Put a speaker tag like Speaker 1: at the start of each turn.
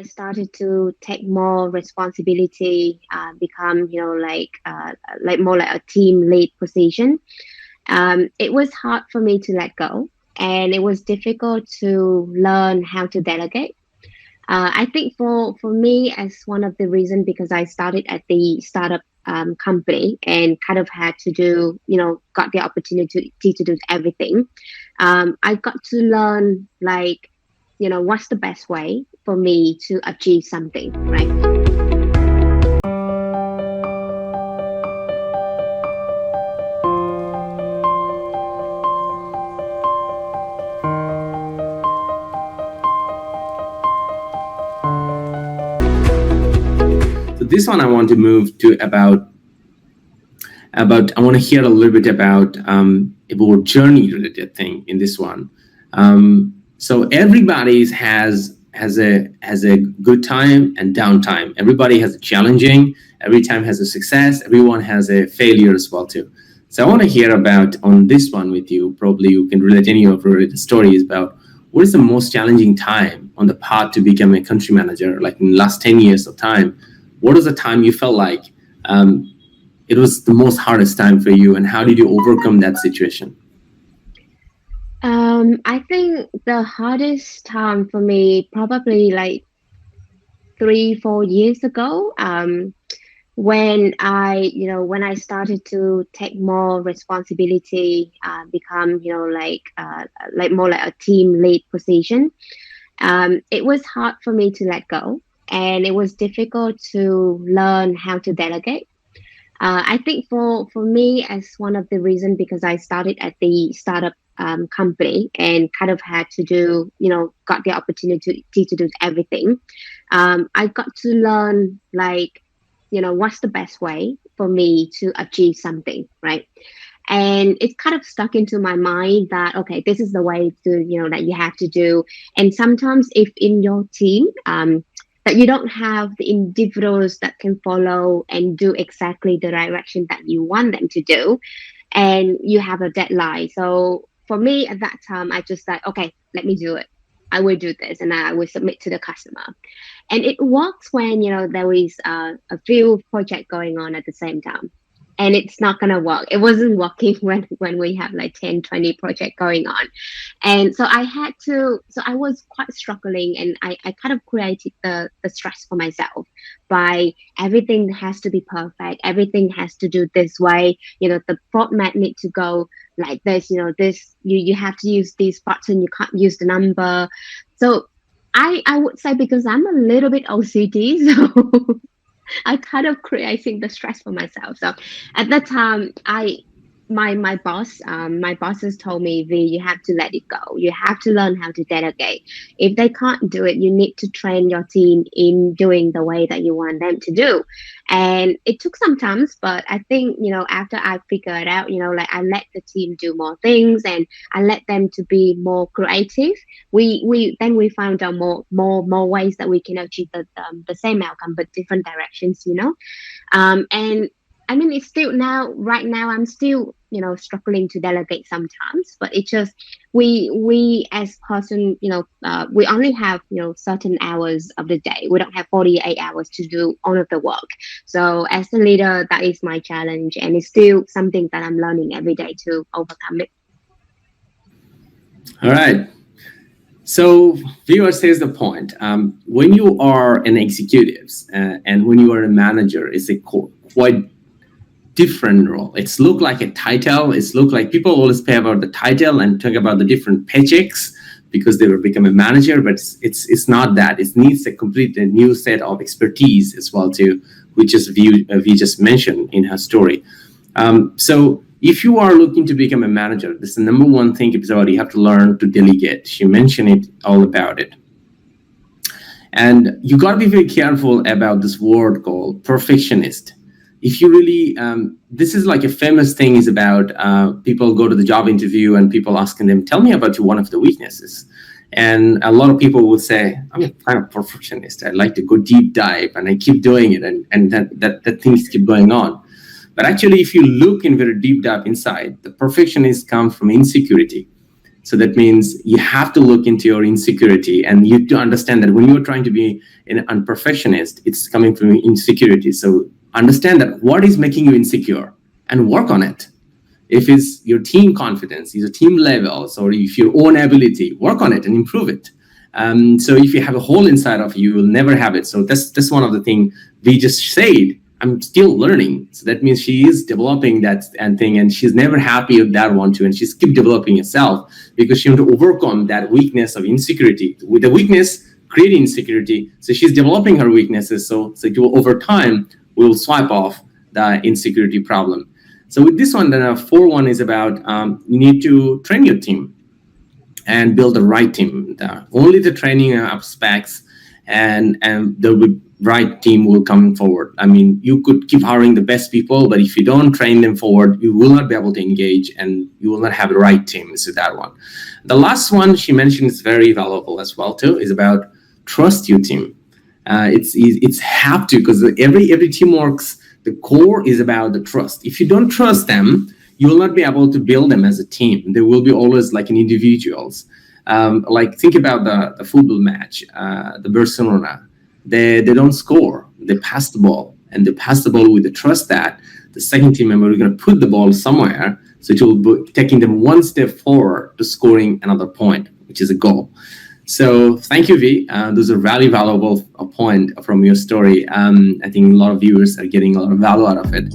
Speaker 1: I started to take more responsibility, become, like more like a team lead position, it was hard for me to let go, and it was difficult to learn how to delegate. I think for me, as one of the reasons, because I started at the startup company and kind of had to do, got the opportunity to do everything. I got to learn, like, what's the best way for me to achieve something, right?
Speaker 2: So this one I want to move to about I want to hear a little bit about journey related thing in this one. So everybody has a good time and downtime. Everybody has a challenging. Every time has a success. Everyone has a failure as well too. So I want to hear about on this one with you. Probably you can relate any of your stories about what is the most challenging time on the path to become a country manager. Like in the last 10 years of time, what was the time you felt like it was the most hardest time for you, and how did you overcome that situation?
Speaker 1: I think the hardest time for me probably like 3-4 years ago, when I started to take more responsibility, become, like more like a team lead position. It was hard for me to let go, and it was difficult to learn how to delegate. I think for me, as one of the reasons, because I started at the startup company and kind of had to do, got the opportunity to do everything. I got to learn, like, what's the best way for me to achieve something, right? And it kind of stuck into my mind that, okay, this is the way to, that you have to do. And sometimes if in your team, that you don't have the individuals that can follow and do exactly the direction that you want them to do, and you have a deadline. So for me at that time, I just like, okay, let me do it. I will do this, and I will submit to the customer. And it works when, there is a few projects going on at the same time. And it's not going to work. It wasn't working when we have like 10, 20 projects going on. And so I was quite struggling, and I kind of created the stress for myself by everything has to be perfect. Everything has to do this way. The format need to go like this, you have to use this button. You can't use the number. So I would say, because I'm a little bit OCD, so I kind of creating the stress for myself. So at that time, my bosses told me, V, you have to let it go. You have to learn how to delegate. If they can't do it, you need to train your team in doing the way that you want them to do. And it took some time, but I think, after I figured out, like I let the team do more things, and I let them to be more creative. We found out more ways that we can achieve the same outcome, but different directions, and I mean, it's still right now, I'm still, struggling to delegate sometimes, but it's just, we as person, we only have, certain hours of the day. We don't have 48 hours to do all of the work. So as a leader, that is my challenge. And it's still something that I'm learning every day to overcome it.
Speaker 2: All right. So viewer says the point. When you are an executive and when you are a manager, it's a quite different role. It's look like a title. It's look like people always pay about the title and talk about the different paychecks because they will become a manager, but it's not that. It needs a completely new set of expertise as well too, which is we just mentioned in her story. So if you are looking to become a manager, this is the number one thing is about you have to learn to delegate. She mentioned it all about it. And you got to be very careful about this word called perfectionist. If you really, this is like a famous thing is about people go to the job interview and people asking them, tell me about one of the weaknesses. And a lot of people would say, I'm a kind of perfectionist. I like to go deep dive and I keep doing it and that things keep going on. But actually, if you look in very deep dive inside, the perfectionist comes from insecurity. So that means you have to look into your insecurity, and you have to understand that when you're trying to be an unprofessionist, it's coming from insecurity. So understand that what is making you insecure and work on it. If it's your team confidence, your team levels, or if your own ability, work on it and improve it. So if you have a hole inside of you, you'll never have it. So that's one of the things we just said. I'm still learning. So that means she is developing that thing, and she's never happy with that one too. And she's keep developing herself because she wants to overcome that weakness of insecurity. With the weakness, creating insecurity. So she's developing her weaknesses. So over time, we'll swipe off the insecurity problem. So with this one, then 4.1 is about you need to train your team and build the right team. Only the training aspects and the right team will come forward. I mean, you could keep hiring the best people, but if you don't train them forward, you will not be able to engage and you will not have the right team. So that one. The last one she mentioned is very valuable as well too, is about trust your team. It's have to, because every team works. The core is about the trust. If you don't trust them, you will not be able to build them as a team. They will be always like individuals. Like think about the football match, the Barcelona. They don't score. They pass the ball, and they pass the ball with the trust that the second team member is going to put the ball somewhere, so it will be taking them one step forward to scoring another point, which is a goal. So thank you, V. Those are very valuable point from your story. I think a lot of viewers are getting a lot of value out of it.